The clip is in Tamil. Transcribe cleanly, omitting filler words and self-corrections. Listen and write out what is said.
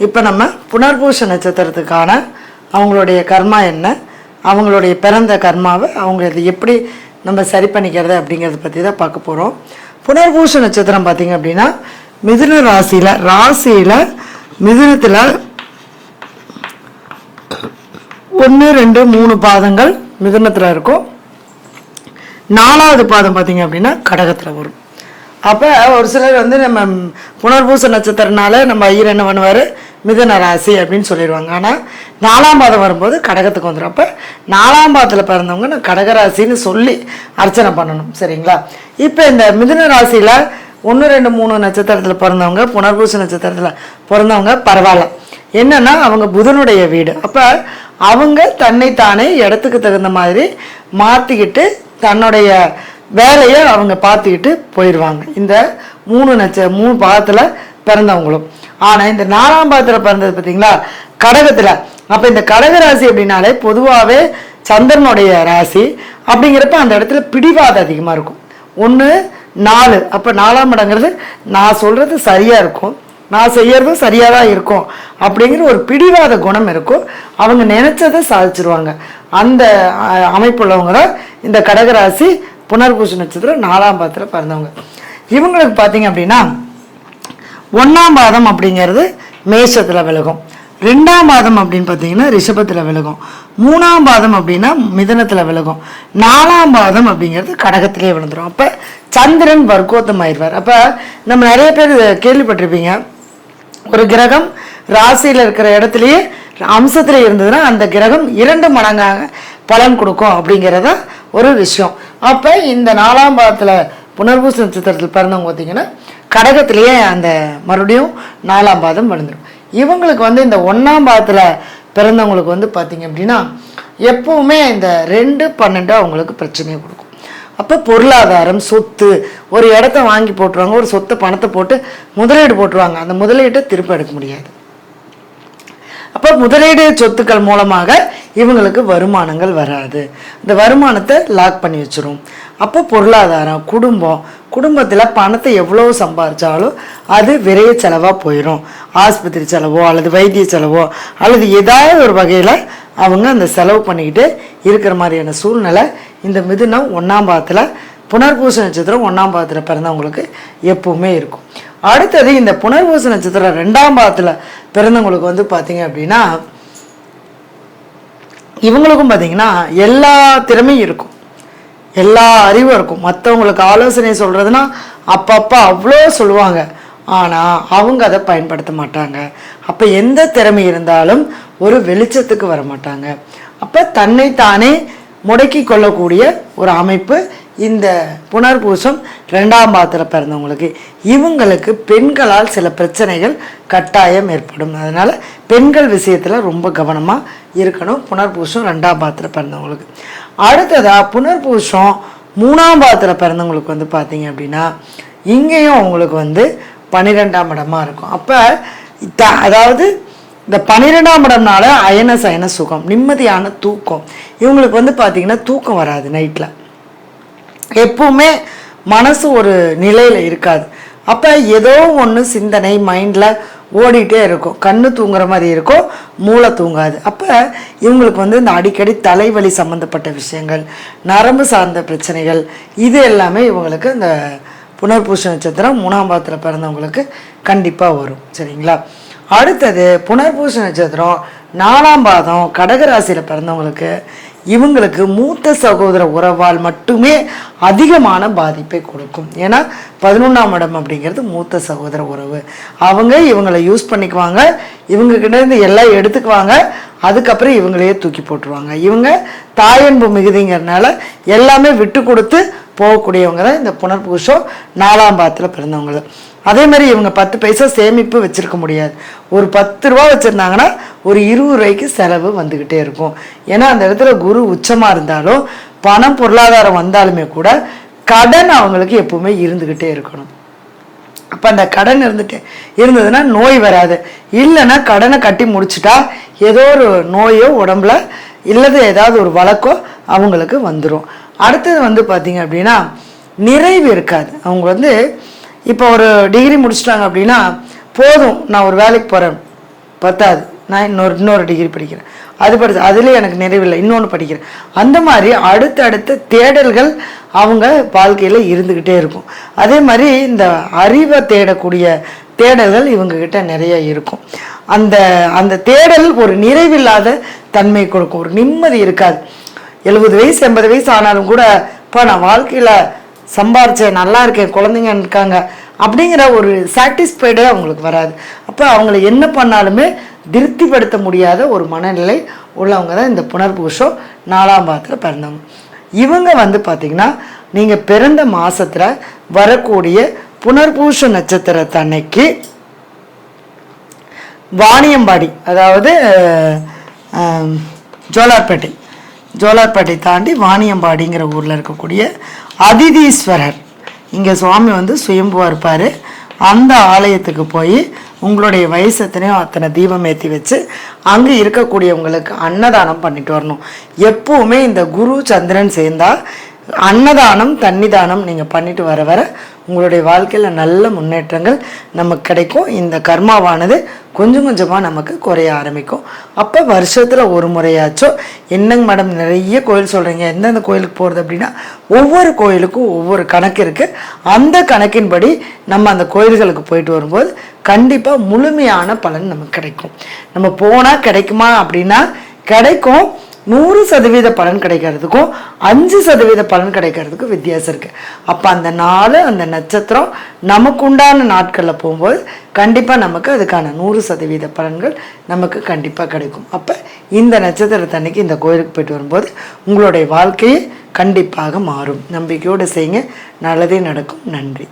இப்போ நம்ம புனர்பூச நட்சத்திரத்துக்கான அவங்களுடைய கர்மா என்ன, அவங்களுடைய பிறந்த கர்மாவை அவங்க இதை எப்படி நம்ம சரி பண்ணிக்கிறது அப்படிங்கிறத பற்றி தான் பார்க்க போகிறோம். புனர்பூச நட்சத்திரம் பார்த்திங்க அப்படின்னா மிதுன ராசியில் மிதுனத்தில் 1, 2, 3 பாதங்கள் மிதுனத்தில் இருக்கும். 4வது பாதம் பார்த்திங்க அப்படின்னா கடகத்தில் வரும். அப்போ ஒரு சிலர் வந்து நம்ம புனர்பூச நட்சத்திரனால நம்ம ஐயர் என்ன பண்ணுவார், மிதுன ராசி அப்படின்னு சொல்லிடுவாங்க. ஆனால் 4ஆம் பாதம் வரும்போது கடகத்துக்கு வந்துடும். அப்போ 4ஆம் பாதத்தில் பிறந்தவங்க நான் கடகராசின்னு சொல்லி அர்ச்சனை பண்ணணும். சரிங்களா? இப்போ இந்த மிதுன ராசியில் 1, 2, 3 நட்சத்திரத்தில் பிறந்தவங்க, புனர்பூச நட்சத்திரத்தில் பிறந்தவங்க பரவாயில்ல. என்னன்னா அவங்க புதனுடைய வீடு. அப்போ அவங்க தன்னைத்தானே இடத்துக்கு தகுந்த மாதிரி மாற்றிக்கிட்டு தன்னுடைய வேலையை அவங்க பார்த்துக்கிட்டு போயிடுவாங்க. இந்த 3 பாதத்தில் பிறந்தவங்களும். ஆனால் இந்த 4ஆம் பாதத்தில் பிறந்தது பார்த்தீங்களா கடகத்தில். அப்போ இந்த கடகராசி அப்படின்னாலே பொதுவாகவே சந்திரனுடைய ராசி அப்படிங்கிறப்ப அந்த இடத்துல பிடிவாதம் அதிகமாக இருக்கும். 1, 4. அப்போ 4ஆம் இடங்கிறது நான் சொல்கிறது சரியாக இருக்கும், நான் செய்யறதும் சரியாக தான் இருக்கும் அப்படிங்கிற ஒரு பிடிவாத குணம் இருக்கும். அவங்க நினைச்சதை சாதிச்சிருவாங்க. அந்த அமைப்புள்ளவங்க தான் இந்த கடகராசி புனர்பூச நட்சத்திரம் 4ஆம் பாதத்தில் பிறந்தவங்க. இவங்களுக்கு பார்த்தீங்க அப்படின்னா 1ஆம் பாதம் அப்படிங்கிறது மேஷத்தில் விலகும், 2ஆம் பாதம் அப்படின்னு பார்த்தீங்கன்னா ரிஷபத்தில் விலகும், 3ஆம் பாதம் அப்படின்னா மிதுனத்தில் விலகும், 4ஆம் பாதம் அப்படிங்கிறது கடகத்திலே விழுந்துடும். அப்போ சந்திரன் வர்க்கோத்தம் ஆயிடுவார். அப்போ நம்ம நிறைய பேர் கேள்விப்பட்டிருப்பீங்க, ஒரு கிரகம் ராசியில் இருக்கிற இடத்துலையே அம்சத்தில் இருந்ததுன்னா அந்த கிரகம் 2 மடங்காக பலன் கொடுக்கும் அப்படிங்கிறத ஒரு விஷயம். அப்போ இந்த 4ஆம் பாதத்தில் புனர்பூச நட்சத்திரத்தில் பிறந்தவங்க பார்த்தீங்கன்னா கடகத்திலேயே அந்த மறுபடியும் 4ஆம் பாதம் விழுந்துடும். இவங்களுக்கு வந்து இந்த 1ஆம் பாதத்தில் பிறந்தவங்களுக்கு வந்து பார்த்திங்க அப்படின்னா எப்பவுமே இந்த 2, 12 அவங்களுக்கு பிரச்சனையை கொடுக்கும். அப்போ பொருளாதாரம், சொத்து, ஒரு இடத்த வாங்கி போட்டுருவாங்க, ஒரு சொத்தை பணத்தை போட்டு முதலீடு போட்டுருவாங்க, அந்த முதலீட்டை திரும்ப எடுக்க முடியாது. அப்போ முதலீடு சொத்துக்கள் மூலமாக இவங்களுக்கு வருமானங்கள் வராது, இந்த வருமானத்தை லாக் பண்ணி வச்சிரும். அப்போ பொருளாதாரம், குடும்பத்தில் பணத்தை எவ்வளோ சம்பாதிச்சாலும் அது விரைய செலவாக போயிடும். ஆஸ்பத்திரி செலவோ அல்லது வைத்திய செலவோ அல்லது ஏதாவது ஒரு வகையில் அவங்க அந்த செலவு பண்ணிக்கிட்டு இருக்கிற மாதிரியான சூழ்நிலை இந்த மிதுனம் 1ஆம் பாதத்தில் புனர்பூச நட்சத்திரம் 1ஆம் பாதத்தில் பிறந்தவங்களுக்கு எப்பவுமே இருக்கும். அடுத்தது இந்த புனர்பூச நட்சத்திரம் 2ஆம் பாதத்தில் பிறந்தவங்களுக்கு வந்து பார்த்தீங்க அப்படின்னா இவங்களுக்கும் பார்த்தீங்கன்னா எல்லா திறமையும் இருக்கும், எல்லா அறிவும் இருக்கும். மற்றவங்களுக்கு ஆலோசனை சொல்கிறதுனா அப்பப்போ அவ்வளோ சொல்லுவாங்க, ஆனால் அவங்க அதை பயன்படுத்த மாட்டாங்க. அப்போ எந்த திறமை இருந்தாலும் ஒரு வெளிச்சத்துக்கு வர மாட்டாங்க. அப்போ தன்னைத்தானே முடக்கி கொள்ளக்கூடிய ஒரு அமைப்பு இந்த புனர்பூசம் 2ஆம் பாதத்தில் பிறந்தவங்களுக்கு. இவங்களுக்கு பெண்களால் சில பிரச்சனைகள் கட்டாயம் ஏற்படும். அதனால் பெண்கள் விஷயத்தில் ரொம்ப கவனமாக இருக்கணும் புனர்பூசம் 2ஆம் பாதத்தில் பிறந்தவங்களுக்கு. அடுத்ததாக புனர்பூசம் 3ஆம் பாதத்தில் பிறந்தவங்களுக்கு வந்து பார்த்தீங்க அப்படின்னா இங்கேயும் அவங்களுக்கு வந்து 12ஆம் இடமா இருக்கும். அப்போ அதாவது இந்த 12ஆம் இடம்னால அயன சயன சுகம், நிம்மதியான தூக்கம். இவங்களுக்கு வந்து பார்த்திங்கன்னா தூக்கம் வராது, நைட்டில் எப்பவுமே மனசு ஒரு நிலையில் இருக்காது. அப்போ ஏதோ ஒன்று சிந்தனை மைண்டில் ஓடிட்டே இருக்கும், கண்ணு தூங்குற மாதிரி இருக்கும், மூளை தூங்காது. அப்போ இவங்களுக்கு வந்து இந்த அடிக்கடி தலைவலி சம்மந்தப்பட்ட விஷயங்கள், நரம்பு சார்ந்த பிரச்சனைகள், இது எல்லாமே இவங்களுக்கு இந்த புனர்பூச நட்சத்திரம் 3ஆம் பாதத்தில் பிறந்தவங்களுக்கு கண்டிப்பாக வரும். சரிங்களா? அடுத்தது புனர்பூச நட்சத்திரம் 4ஆம் பாதம் கடகராசியில் பிறந்தவங்களுக்கு இவங்களுக்கு மூத்த சகோதர உறவால் மட்டுமே அதிகமான பாதிப்பை கொடுக்கும். ஏன்னா 11ஆம் இடம் அப்படிங்கிறது மூத்த சகோதர உறவு. அவங்க இவங்களை யூஸ் பண்ணிக்குவாங்க, இவங்ககிட்ட இருந்து எல்லாம் எடுத்துக்குவாங்க, அதுக்கப்புறம் இவங்களையே தூக்கி போட்டுருவாங்க. இவங்க தாயன்பு மிகுதிங்கிறதுனால எல்லாமே விட்டு கொடுத்து போகக்கூடியவங்க தான் இந்த புனர்பூசம் 4ஆம் பாதத்தில் பிறந்தவங்க. அதே மாதிரி இவங்க 10 பைசா சேமிப்பு வச்சுருக்க முடியாது. ஒரு 10 ரூபா வச்சுருந்தாங்கன்னா ஒரு 20 ரூபாய்க்கு செலவு வந்துக்கிட்டே இருக்கும். ஏன்னா அந்த இடத்துல குரு உச்சமாக இருந்தாலும் பணம் பொருளாதாரம் வந்தாலுமே கூட கடன் அவங்களுக்கு எப்பவுமே இருந்துக்கிட்டே இருக்கணும். அப்போ அந்த கடன் இருந்ததுன்னா நோய் வராது, இல்லைன்னா கடனை கட்டி முடிச்சுட்டா ஏதோ ஒரு நோயோ உடம்புல இல்லது ஏதாவது ஒரு வழக்கோ அவங்களுக்கு வந்துடும். அடுத்தது வந்து பார்த்திங்க அப்படின்னா நிறைவு இருக்காது. அவங்க வந்து இப்போ ஒரு டிகிரி முடிச்சிட்டாங்க அப்படின்னா போதும், நான் ஒரு வேலைக்கு போகிறேன், பத்தாது, நான் இன்னொரு டிகிரி படிக்கிறேன், அது படிச்சு அதுலேயே எனக்கு நிறைவில்லை, இன்னொன்று படிக்கிறேன். அந்த மாதிரி அடுத்தடுத்த தேடல்கள் அவங்க வாழ்க்கையில் இருந்துக்கிட்டே இருக்கும். அதே மாதிரி இந்த அறிவை தேடக்கூடிய தேடல்கள் இவங்கக்கிட்ட நிறைய இருக்கும். அந்த அந்த தேடல் ஒரு நிறைவில்லாத தன்மை கொடுக்கும், ஒரு நிம்மதி இருக்காது. 70 வயசு 80 வயசு ஆனாலும் கூட இப்போ நான் வாழ்க்கையில் சம்பாரிச்சேன், நல்லா இருக்கேன், குழந்தைங்க இருக்காங்க அப்படிங்கிற ஒரு சாட்டிஸ்ஃபைடே அவங்களுக்கு வராது. அப்போ அவங்கள என்ன பண்ணாலுமே திருப்திப்படுத்த முடியாத ஒரு மனநிலை உள்ளவங்க தான் இந்த புனர்பூசம் 4ஆம் பாதத்தில் பிறந்தவங்க. இவங்க வந்து பார்த்திங்கன்னா நீங்கள் பிறந்த மாதத்தில் வரக்கூடிய புனர்பூச நட்சத்திரத்தன்னைக்கு வாணியம்பாடி, அதாவது ஜோலார்பேட்டை தாண்டி வாணியம்பாடிங்கிற ஊரில் இருக்கக்கூடிய அதிதீஸ்வரர், இங்கே சுவாமி வந்து சுயம்புவாக இருப்பார். அந்த ஆலயத்துக்கு போய் உங்களுடைய வயசு எத்தனையோ அத்தனை தீபம் ஏற்றி வச்சு அங்கே இருக்கக்கூடியவங்களுக்கு அன்னதானம் பண்ணிட்டு வரணும். எப்போவுமே இந்த குரு சந்திரன் சேர்ந்தால் அன்னதானம் தன்னிதானம் நீங்கள் பண்ணிட்டு வர வர உங்களுடைய வாழ்க்கையில் நல்ல முன்னேற்றங்கள் நமக்கு கிடைக்கும். இந்த கர்மாவானது கொஞ்சம் கொஞ்சமாக நமக்கு குறைய ஆரம்பிக்கும். அப்போ வருஷத்தில் ஒரு முறையாச்சும், என்னங்க மேடம் நிறைய கோயில் சொல்கிறீங்க, எந்தெந்த கோயிலுக்கு போகிறது அப்படின்னா, ஒவ்வொரு கோயிலுக்கும் ஒவ்வொரு கணக்கு இருக்குது. அந்த கணக்கின்படி நம்ம அந்த கோயில்களுக்கு போயிட்டு வரும்போது கண்டிப்பாக முழுமையான பலன் நமக்கு கிடைக்கும். நம்ம போனால் கிடைக்குமா அப்படின்னா கிடைக்கும். 100% பலன் கிடைக்கிறதுக்கும் 5% பலன் கிடைக்கிறதுக்கும் வித்தியாசம் இருக்குது. அப்போ அந்த நாள் அந்த நட்சத்திரம் நமக்கு உண்டான நாட்களில் போகும்போது கண்டிப்பாக நமக்கு அதுக்கான 100% பலன்கள் நமக்கு கண்டிப்பாக கிடைக்கும். அப்போ இந்த நட்சத்திரத்தன்னைக்கு இந்த கோயிலுக்கு போயிட்டு வரும்போது உங்களுடைய வாழ்க்கையை கண்டிப்பாக மாறும். நம்பிக்கையோடு செய்யுங்க, நல்லதே நடக்கும். நன்றி.